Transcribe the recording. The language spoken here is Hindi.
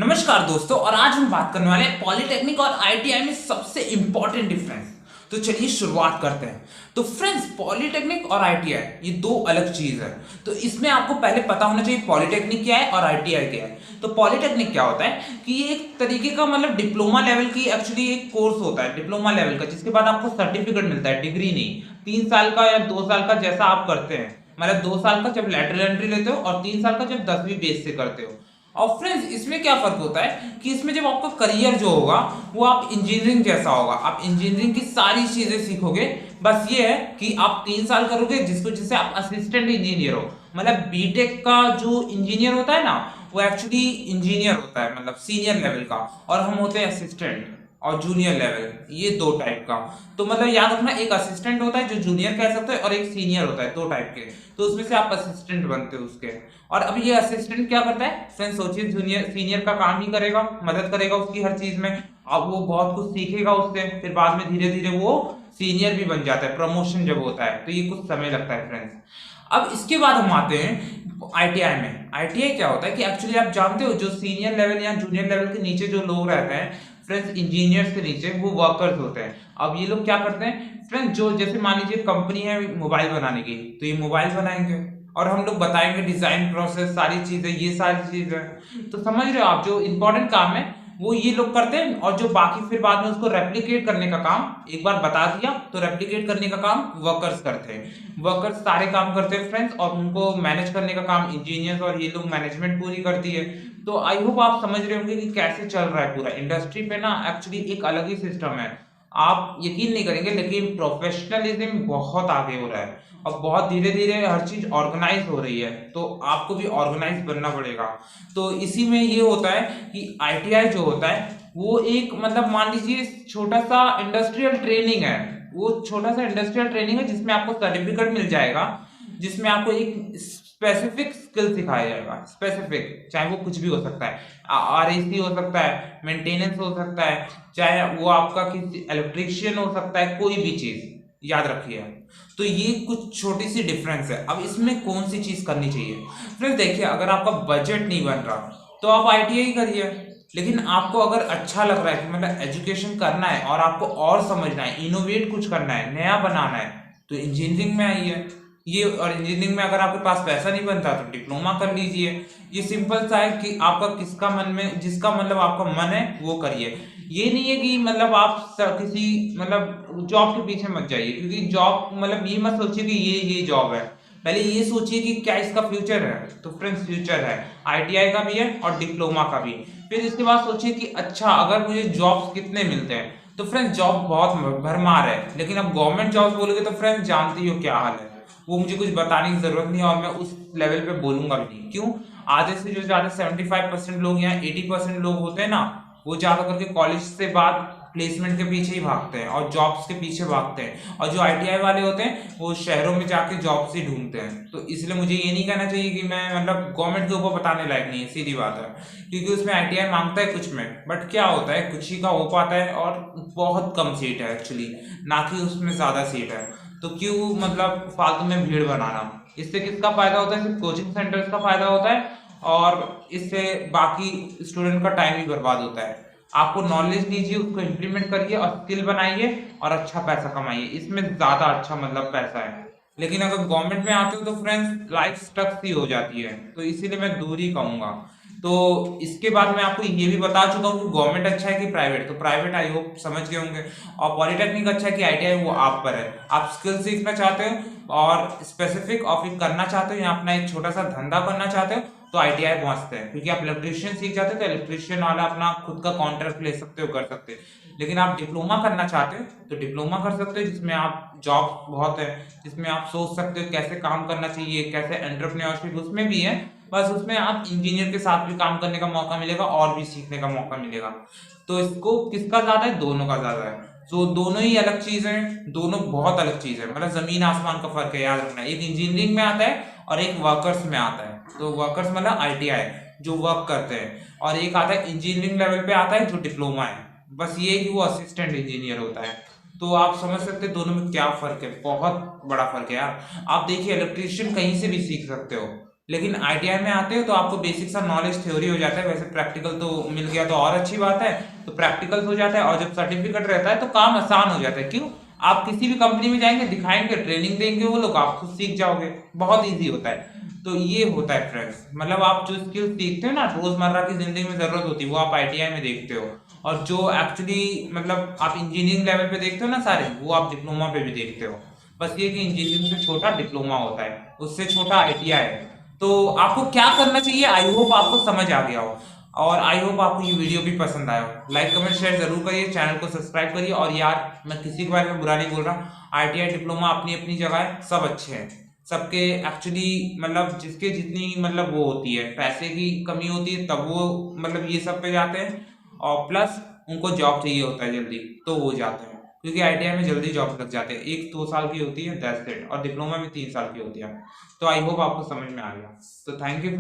नमस्कार दोस्तों, और आज हम बात करने वाले हैं पॉलिटेक्निक और आईटीआई में सबसे इंपॉर्टेंट डिफरेंस। तो चलिए शुरुआत करते हैं। तो फ्रेंड्स, पॉलिटेक्निक और आईटीआई ये दो अलग चीज है। तो इसमें आपको पहले पता होना चाहिए पॉलिटेक्निक क्या है और आईटीआई क्या है। तो पॉलिटेक्निक क्या होता है कि ये एक तरीके का मतलब डिप्लोमा लेवल की एक्चुअली एक कोर्स होता है, डिप्लोमा लेवल का, जिसके बाद आपको सर्टिफिकेट मिलता है, डिग्री नहीं। 3 साल का या 2 साल का जैसा आप करते हैं, मतलब 2 साल का जब लेटरल एंट्री लेते हो और 3 साल का जब 10वीं बेस से करते हो। और फ्रेंड्स, इसमें क्या फर्क होता है कि इसमें जब आपका करियर जो होगा वो आप इंजीनियरिंग जैसा होगा, आप इंजीनियरिंग की सारी चीजें सीखोगे। बस ये है कि आप 3 साल करोगे जिससे आप असिस्टेंट इंजीनियर हो। मतलब बीटेक का जो इंजीनियर होता है ना, वो एक्चुअली इंजीनियर होता है, मतलब सीनियर लेवल का, और हम होते हैं असिस्टेंट और जूनियर लेवल, ये दो टाइप का। तो मतलब याद रखना, एक असिस्टेंट होता है जो जूनियर कह सकते हैं और एक सीनियर होता है, दो टाइप के। तो उसमें से आप असिस्टेंट बनते हो उसके। और अब ये असिस्टेंट क्या करता है फ्रेंड्स, सोचिए जूनियर सीनियर का काम ही करेगा, मदद करेगा उसकी हर चीज में। अब वो बहुत कुछ सीखेगा उससे, फिर बाद में धीरे धीरे वो सीनियर भी बन जाता है, प्रमोशन जब होता है तो ये कुछ समय लगता है फ्रेंड्स। अब इसके बाद हम आते हैं आईटीआई में। आईटीआई क्या होता है कि एक्चुअली आप जानते हो जो सीनियर लेवल या जूनियर लेवल के नीचे जो लोग रहते हैं फ्रेंड्स, इंजीनियर्स के नीचे वो वर्कर्स होते हैं। अब ये लोग क्या करते हैं फ्रेंड्स, जो जैसे मान लीजिए कंपनी है मोबाइल बनाने की, तो ये मोबाइल बनाएंगे और हम लोग बताएंगे डिजाइन प्रोसेस, सारी चीजें, ये सारी चीजें। तो समझ रहे हो आप, जो इंपॉर्टेंट काम है वो ये लोग करते हैं, और जो बाकी फिर बाद में उसको रेप्लिकेट करने का काम, एक बार बता दिया तो रेप्लिकेट करने का काम वर्कर्स करते हैं। वर्कर्स सारे काम करते हैं फ्रेंड्स, और उनको मैनेज करने का काम इंजीनियर्स और ये लोग मैनेजमेंट पूरी करती है। तो आई होप आप समझ रहे होंगे कि कैसे चल रहा है पूरा इंडस्ट्री पे ना, एक्चुअली एक अलग ही सिस्टम है। आप यकीन नहीं करेंगे लेकिन प्रोफेशनलिज्म बहुत आगे हो रहा है, और बहुत धीरे धीरे हर चीज ऑर्गेनाइज हो रही है, तो आपको भी ऑर्गेनाइज बनना पड़ेगा। तो इसी में ये होता है कि आईटीआई जो होता है वो एक मतलब मान लीजिए छोटा सा इंडस्ट्रियल ट्रेनिंग है। वो छोटा सा इंडस्ट्रियल ट्रेनिंग है जिसमें आपको सर्टिफिकेट मिल जाएगा, जिसमें आपको एक स्पेसिफिक स्किल सिखाया जाएगा। स्पेसिफिक चाहे वो कुछ भी हो सकता है, आरएसी हो सकता है, मेंटेनेंस हो सकता है, चाहे वो आपका किसी इलेक्ट्रिशियन हो सकता है, कोई भी चीज याद रखिए। तो ये कुछ छोटी सी डिफरेंस है। अब इसमें कौन सी चीज करनी चाहिए फ्रेंड्स, देखिए अगर आपका बजट नहीं बन रहा तो आप आईटीआई करिए। लेकिन आपको अगर अच्छा लग रहा है कि मतलब एजुकेशन करना है और आपको और समझना है, इनोवेट कुछ करना है, नया बनाना है, तो इंजीनियरिंग में आइए। ये और इंजीनियरिंग में अगर आपके पास पैसा नहीं बनता तो डिप्लोमा कर लीजिए। ये सिंपल सा है कि आपका किसका मन में, जिसका मतलब आपका मन है वो करिए। ये नहीं है कि मतलब आप किसी मतलब जॉब के पीछे मत जाइए, क्योंकि जॉब मतलब ये मत सोचिए कि ये जॉब है। पहले ये सोचिए कि क्या इसका फ्यूचर है। तो फ्रेंड्स, फ्यूचर है, आईटीआई का भी है और डिप्लोमा का भी। फिर इसके बाद सोचिए कि अच्छा अगर मुझे जॉब्स कितने मिलते हैं। तो फ्रेंड्स, जॉब बहुत भरमार है, लेकिन अब गवर्नमेंट जॉब बोलोगे तो फ्रेंड्स जानती हो क्या हाल है। वो मुझे कुछ बताने की जरूरत नहीं है, और मैं उस लेवल पे बोलूंगा भी नहीं। क्यों? आधे से जो ज्यादा 75% लोग या 80% लोग होते हैं ना, वो ज्यादा करके कॉलेज से बाद प्लेसमेंट के पीछे ही भागते हैं और जॉब्स के पीछे भागते हैं। और जो आईटीआई वाले होते हैं वो शहरों में जाके जॉब्स ही ढूंढते हैं। तो इसलिए मुझे ये नहीं कहना चाहिए कि मैं मतलब गवर्नमेंट के ऊपर बताने लायक नहीं है, सीधी बात है। क्योंकि उसमें आईटीआई मांगता है कुछ में, बट क्या होता है कुछ ही का हो पाता है, और बहुत कम सीट है एक्चुअली, ना कि उसमें ज्यादा सीट है। तो क्यों मतलब फालतू में भीड़ बनाना। इससे किसका फायदा होता है? सिर्फ कोचिंग सेंटर्स का फायदा होता है, और इससे बाकी स्टूडेंट का टाइम ही बर्बाद होता है। आपको नॉलेज लीजिए, उसको इम्प्लीमेंट करिए और स्किल बनाइए और अच्छा पैसा कमाइए, इसमें ज्यादा अच्छा मतलब पैसा है। लेकिन अगर गवर्नमेंट में आते हो तो फ्रेंड्स लाइफ स्टक सी हो जाती है, तो इसीलिए मैं दूर ही कहूंगा। तो इसके बाद मैं आपको ये भी बता चुका हूँ कि गवर्नमेंट अच्छा है कि प्राइवेट। तो प्राइवेट आई होप समझ गए होंगे, और पॉलिटेक्निक अच्छा है कि आईटीआई, वो आप पर है। आप स्किल सीखना चाहते हो और स्पेसिफिक और फिर करना चाहते हो या अपना एक छोटा सा धंधा करना चाहते हो, तो आईटीआई पहुंचते हैं। क्योंकि आप इलेक्ट्रिशियन सीख जाते हो तो इलेक्ट्रिशियन वाला अपना खुद का कॉन्ट्रैक्ट ले सकते हो, कर सकते हो। लेकिन आप डिप्लोमा करना चाहते हो तो डिप्लोमा कर सकते हो, जिसमें आप जॉब बहुत है, जिसमें आप सोच सकते हो कैसे काम करना चाहिए, कैसे एंटरप्रेन्योरशिप, उसमें भी है। बस उसमें आप इंजीनियर के साथ भी काम करने का मौका मिलेगा और भी सीखने का मौका मिलेगा। तो इसको किसका ज्यादा है? दोनों का ज्यादा है। तो दोनों ही अलग चीज है, दोनों बहुत अलग चीज है, मतलब जमीन आसमान का फर्क है, याद रखना। एक इंजीनियरिंग में आता है और एक वर्कर्स में आता है। तो वर्कर्स मतलब आईटीआई जो वर्क करते हैं, और एक आता है इंजीनियरिंग लेवल पे आता है जो डिप्लोमा है। बस ये कि वो असिस्टेंट इंजीनियर होता है। तो आप समझ सकते हैं दोनों में क्या फर्क है, बहुत बड़ा फर्क है यार। आप देखिए इलेक्ट्रिशियन कहीं से भी सीख सकते हो, लेकिन आईटीआई में आते हो तो आपको बेसिक सा नॉलेज थ्योरी हो जाता है, वैसे प्रैक्टिकल तो मिल गया तो और अच्छी बात है, तो प्रैक्टिकल हो जाता है, और जब सर्टिफिकेट रहता है तो काम आसान हो जाता है। क्यों? आप किसी भी कंपनी में जाएंगे, दिखाएंगे, ट्रेनिंग देंगे वो लोग, आप खुद सीख जाओगे, बहुत ईजी होता है। तो ये होता है फ्रेंड्स, मतलब आप जो स्किल सीखते हो ना रोजमर्रा की जिंदगी में जरूरत होती है, वो आप आईटीआई में देखते हो, और जो एक्चुअली मतलब आप इंजीनियरिंग लेवल पे देखते हो ना सारे, वो आप डिप्लोमा पे भी देखते हो। बस ये कि इंजीनियरिंग से छोटा डिप्लोमा होता है, उससे छोटा आईटीआई है। तो आपको क्या करना चाहिए, आई होप आपको समझ आ गया हो, और आई होप आपको ये वीडियो भी पसंद आया हो। लाइक कमेंट शेयर जरूर करिए, चैनल को सब्सक्राइब करिए। और यार मैं किसी के बारे में बुरा नहीं बोल रहा, आईटीआई डिप्लोमा अपनी अपनी जगह है, सब अच्छे हैं, सबके एक्चुअली मतलब जिसके जितनी मतलब वो होती है, पैसे की कमी होती है तब वो मतलब ये सब पे जाते हैं, और प्लस उनको जॉब चाहिए होता है जल्दी तो वो जाते हैं, क्योंकि आईटीआई में जल्दी जॉब लग जाते हैं, 1-2 साल की होती है दैट्स इट, और डिप्लोमा में 3 साल की होती है। तो आई होप आपको समझ में आ गया। तो थैंक यू।